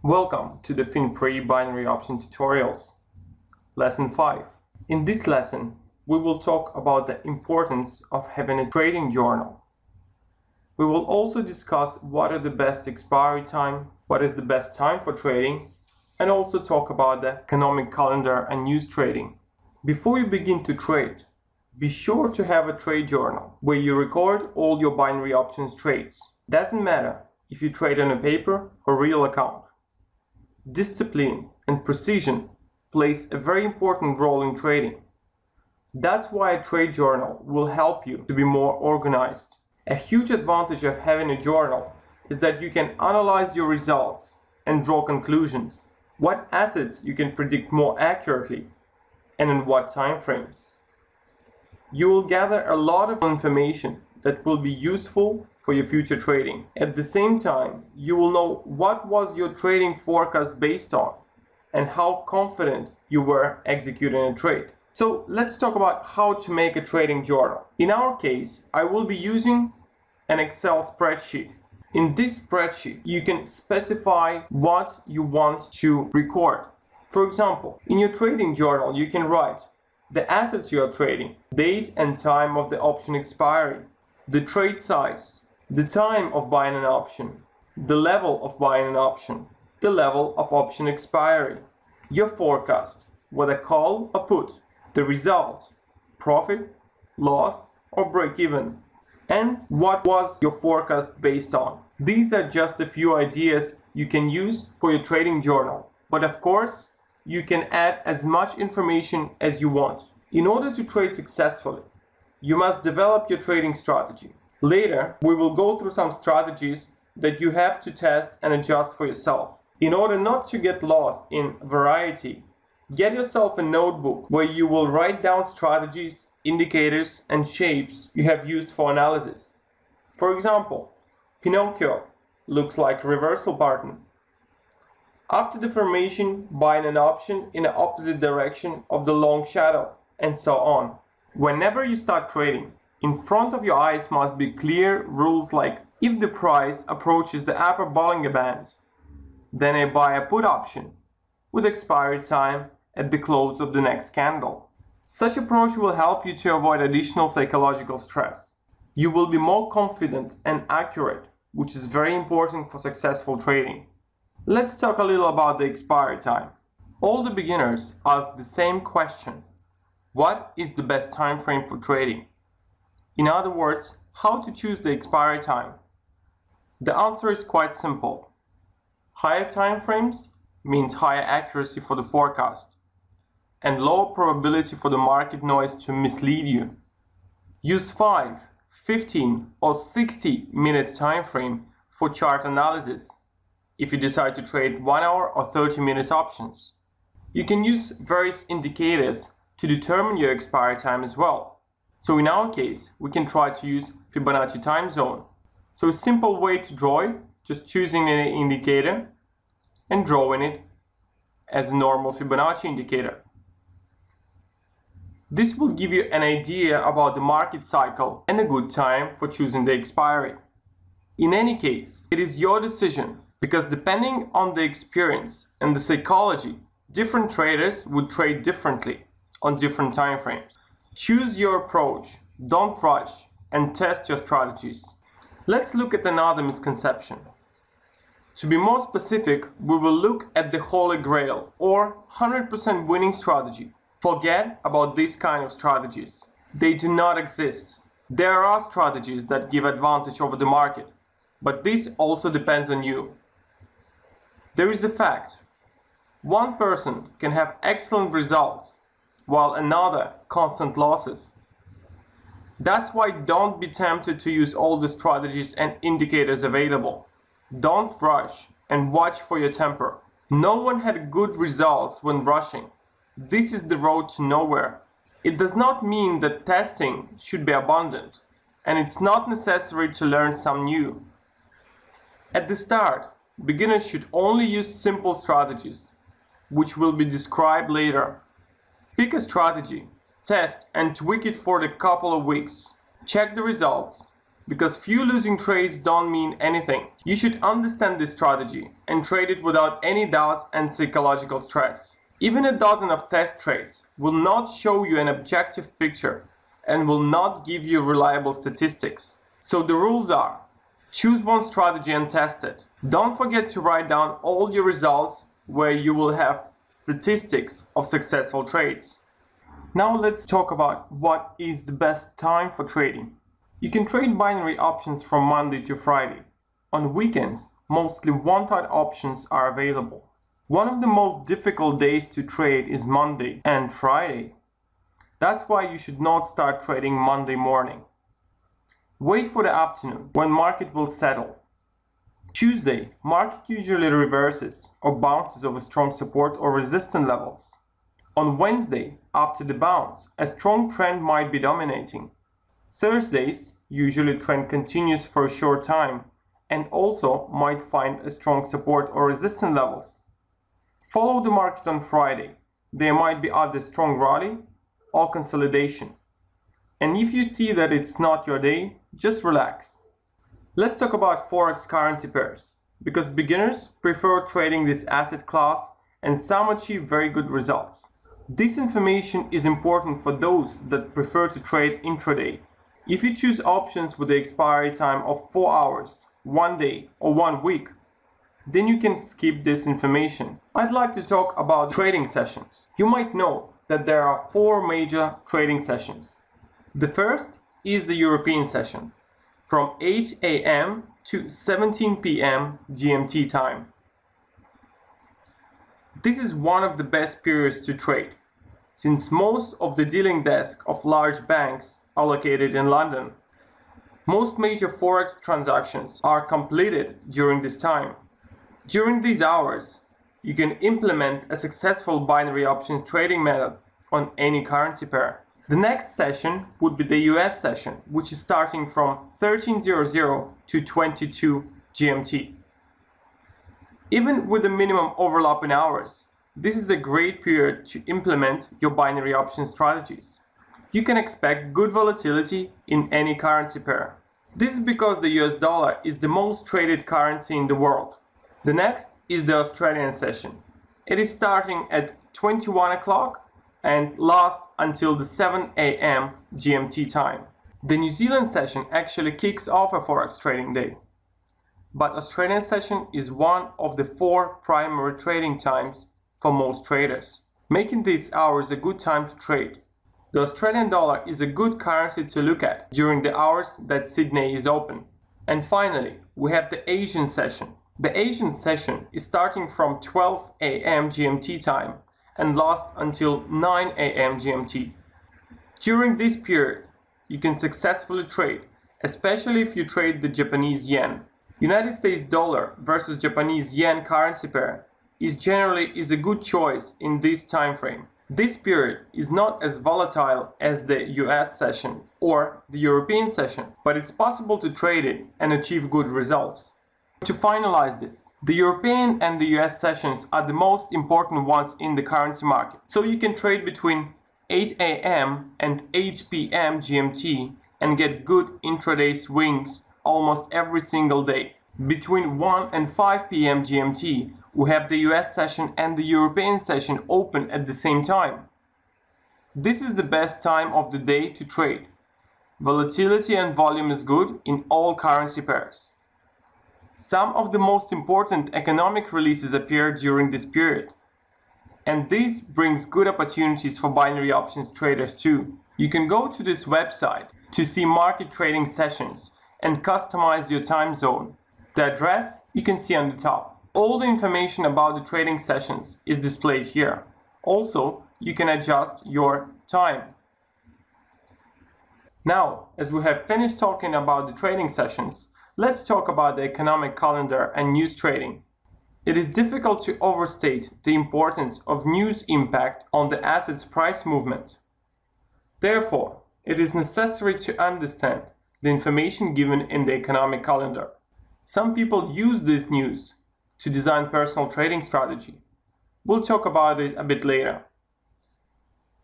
Welcome to the Finpari binary option tutorials. Lesson 5. In this lesson, we will talk about the importance of having a trading journal. We will also discuss what are the best expiry time, what is the best time for trading, and also talk about the economic calendar and news trading. Before you begin to trade, be sure to have a trade journal where you record all your binary options trades. Doesn't matter if you trade on a paper or real account. Discipline and precision plays a very important role in trading. That's why a trade journal will help you to be more organized. A huge advantage of having a journal is that you can analyze your results and draw conclusions. What assets you can predict more accurately and in what time frames. You will gather a lot of information that will be useful for your future trading. At the same time, you will know what was your trading forecast based on and how confident you were executing a trade. So let's talk about how to make a trading journal. In our case, I will be using an Excel spreadsheet. In this spreadsheet, you can specify what you want to record. For example, in your trading journal, you can write the assets you are trading, date and time of the option expiry, the trade size, the time of buying an option, the level of buying an option, the level of option expiry, your forecast, whether call or put, the result, profit, loss, or break even, and what was your forecast based on. These are just a few ideas you can use for your trading journal, but of course, you can add as much information as you want. In order to trade successfully, you must develop your trading strategy. Later, we will go through some strategies that you have to test and adjust for yourself. In order not to get lost in variety, get yourself a notebook where you will write down strategies, indicators, and shapes you have used for analysis. For example, Pinocchio looks like a reversal pattern. After the formation, buying an option in the opposite direction of the long shadow, and so on. Whenever you start trading, in front of your eyes must be clear rules like if the price approaches the upper Bollinger Band, then I buy a put option with expiry time at the close of the next candle. Such approach will help you to avoid additional psychological stress. You will be more confident and accurate, which is very important for successful trading. Let's talk a little about the expiry time. All the beginners ask the same question. What is the best time frame for trading? In other words, how to choose the expiry time? The answer is quite simple. Higher time frames means higher accuracy for the forecast and lower probability for the market noise to mislead you. Use 5, 15 or 60 minutes time frame for chart analysis if you decide to trade 1 hour or 30 minutes options. You can use various indicators to determine your expiry time as well. So in our case, we can try to use Fibonacci time zone. So a simple way to draw it, just choosing an indicator and drawing it as a normal Fibonacci indicator. This will give you an idea about the market cycle and a good time for choosing the expiry. In any case, it is your decision because depending on the experience and the psychology, different traders would trade differently on different time frames. Choose your approach, don't rush, and test your strategies. Let's look at another misconception. To be more specific, we will look at the Holy Grail or 100% winning strategy. Forget about these kind of strategies. They do not exist. There are strategies that give advantage over the market, but this also depends on you. There is a fact. One person can have excellent results while another constant losses. That's why don't be tempted to use all the strategies and indicators available. Don't rush and watch for your temper. No one had good results when rushing. This is the road to nowhere. It does not mean that testing should be abundant, and it's not necessary to learn some new. At the start, beginners should only use simple strategies, which will be described later. Pick a strategy, test and tweak it for a couple of weeks. Check the results. because few losing trades don't mean anything. You should understand this strategy and trade it without any doubts and psychological stress. Even a dozen of test trades will not show you an objective picture and will not give you reliable statistics. So the rules are: choose one strategy and test it. Don't forget to write down all your results where you will have statistics of successful trades. Now let's talk about what is the best time for trading. You can trade binary options from Monday to Friday. On weekends, mostly one-time options are available. One of the most difficult days to trade is Monday and Friday. That's why you should not start trading Monday morning. Wait for the afternoon, when market will settle. Tuesday, market usually reverses or bounces over strong support or resistance levels. On Wednesday, after the bounce, a strong trend might be dominating. Thursdays, usually trend continues for a short time and also might find a strong support or resistance levels. Follow the market on Friday. There might be either strong rally or consolidation. And if you see that it's not your day, just relax. Let's talk about Forex currency pairs, because beginners prefer trading this asset class and some achieve very good results. This information is important for those that prefer to trade intraday. If you choose options with the expiry time of 4 hours, 1 day or 1 week, then you can skip this information. I'd like to talk about trading sessions. You might know that there are 4 major trading sessions. The first is the European session, from 8 a.m. to 17 p.m. GMT time. This is one of the best periods to trade, since most of the dealing desk of large banks are located in London. Most major Forex transactions are completed during this time. During these hours, you can implement a successful binary options trading method on any currency pair. The next session would be the US session, which is starting from 13:00 to 22 GMT. Even with a minimum overlap in hours, this is a great period to implement your binary option strategies. You can expect good volatility in any currency pair. This is because the US dollar is the most traded currency in the world. The next is the Australian session. It is starting at 21 o'clock and lasts until the 7 a.m. GMT time. The New Zealand session actually kicks off a Forex trading day. But Australian session is one of the 4 primary trading times for most traders, making these hours a good time to trade. The Australian dollar is a good currency to look at during the hours that Sydney is open. And finally, we have the Asian session. The Asian session is starting from 12 a.m. GMT time and lasts until 9 a.m. GMT. During this period, you can successfully trade, especially if you trade the Japanese yen. United States dollar versus Japanese yen currency pair is a good choice in this time frame. This period is not as volatile as the US session or the European session, but it's possible to trade it and achieve good results. To finalize this, the European and the US sessions are the most important ones in the currency market. So you can trade between 8 a.m. and 8 p.m. GMT and get good intraday swings almost every single day. Between 1 and 5 p.m. GMT, we have the US session and the European session open at the same time. This is the best time of the day to trade. Volatility and volume is good in all currency pairs. Some of the most important economic releases appear during this period, and this brings good opportunities for binary options traders too. You can go to this website to see market trading sessions and customize your time zone. The address you can see on the top. All the information about the trading sessions is displayed here. Also, you can adjust your time. Now, as we have finished talking about the trading sessions, let's talk about the economic calendar and news trading. It is difficult to overstate the importance of news impact on the asset's price movement. Therefore, it is necessary to understand the information given in the economic calendar. Some people use this news to design personal trading strategy. We'll talk about it a bit later.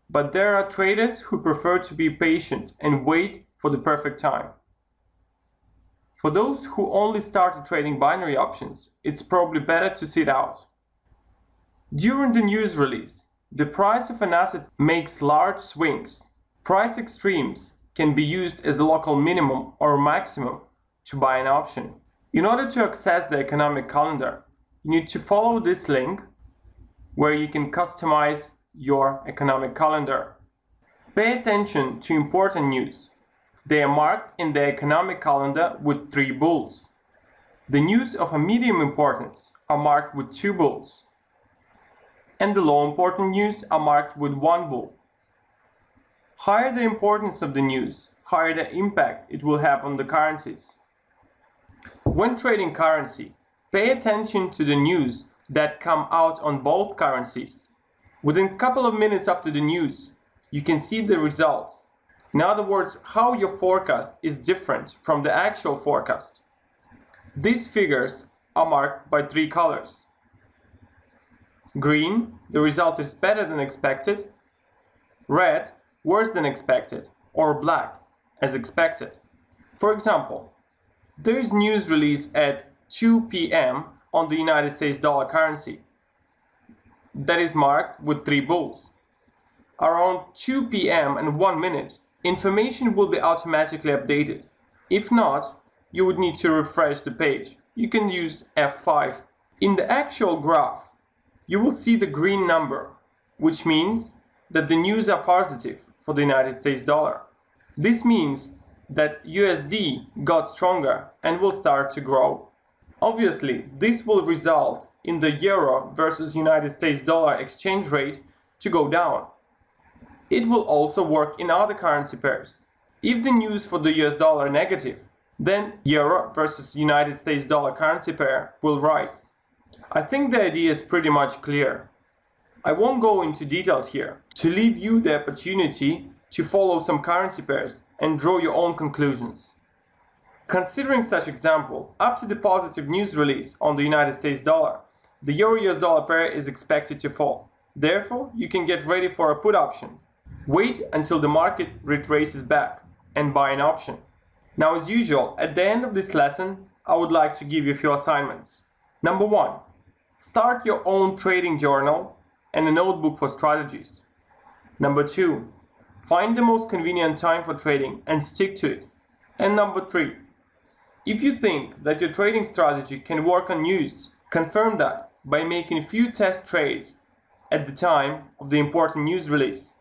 But there are traders who prefer to be patient and wait for the perfect time. For those who only started trading binary options, it's probably better to sit out. During the news release, the price of an asset makes large swings. Price extremes can be used as a local minimum or maximum to buy an option. In order to access the economic calendar, you need to follow this link where you can customize your economic calendar. Pay attention to important news. They are marked in the economic calendar with 3 bulls. The news of a medium importance are marked with 2 bulls. And the low important news are marked with 1 bull. Higher the importance of the news, higher the impact it will have on the currencies. When trading currency, pay attention to the news that come out on both currencies. Within a couple of minutes after the news, you can see the results. In other words, how your forecast is different from the actual forecast. These figures are marked by 3 colors. Green, the result is better than expected. Red, worse than expected. Or black, as expected. For example, there is news release at 2 p.m. on the United States dollar currency. That is marked with 3 bulls. Around 2 p.m. and 1 minute, information will be automatically updated. If not, you would need to refresh the page. You can use F5. In the actual graph, you will see the green number, which means that the news are positive for the United States dollar. This means that USD got stronger and will start to grow. Obviously, this will result in the euro versus United States dollar exchange rate to go down. It will also work in other currency pairs. If the news for the US dollar negative, then euro versus United States dollar currency pair will rise. I think the idea is pretty much clear. I won't go into details here, to leave you the opportunity to follow some currency pairs and draw your own conclusions. Considering such example, after the positive news release on the United States dollar, the euro-US dollar pair is expected to fall. Therefore, you can get ready for a put option. Wait until the market retraces back and buy an option. Now, as usual, at the end of this lesson, I would like to give you a few assignments. Number 1. Start your own trading journal and a notebook for strategies. Number 2. Find the most convenient time for trading and stick to it. And number 3. If you think that your trading strategy can work on news, confirm that by making a few test trades at the time of the important news release.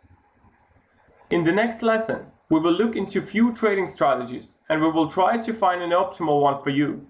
In the next lesson, we will look into few trading strategies and we will try to find an optimal one for you.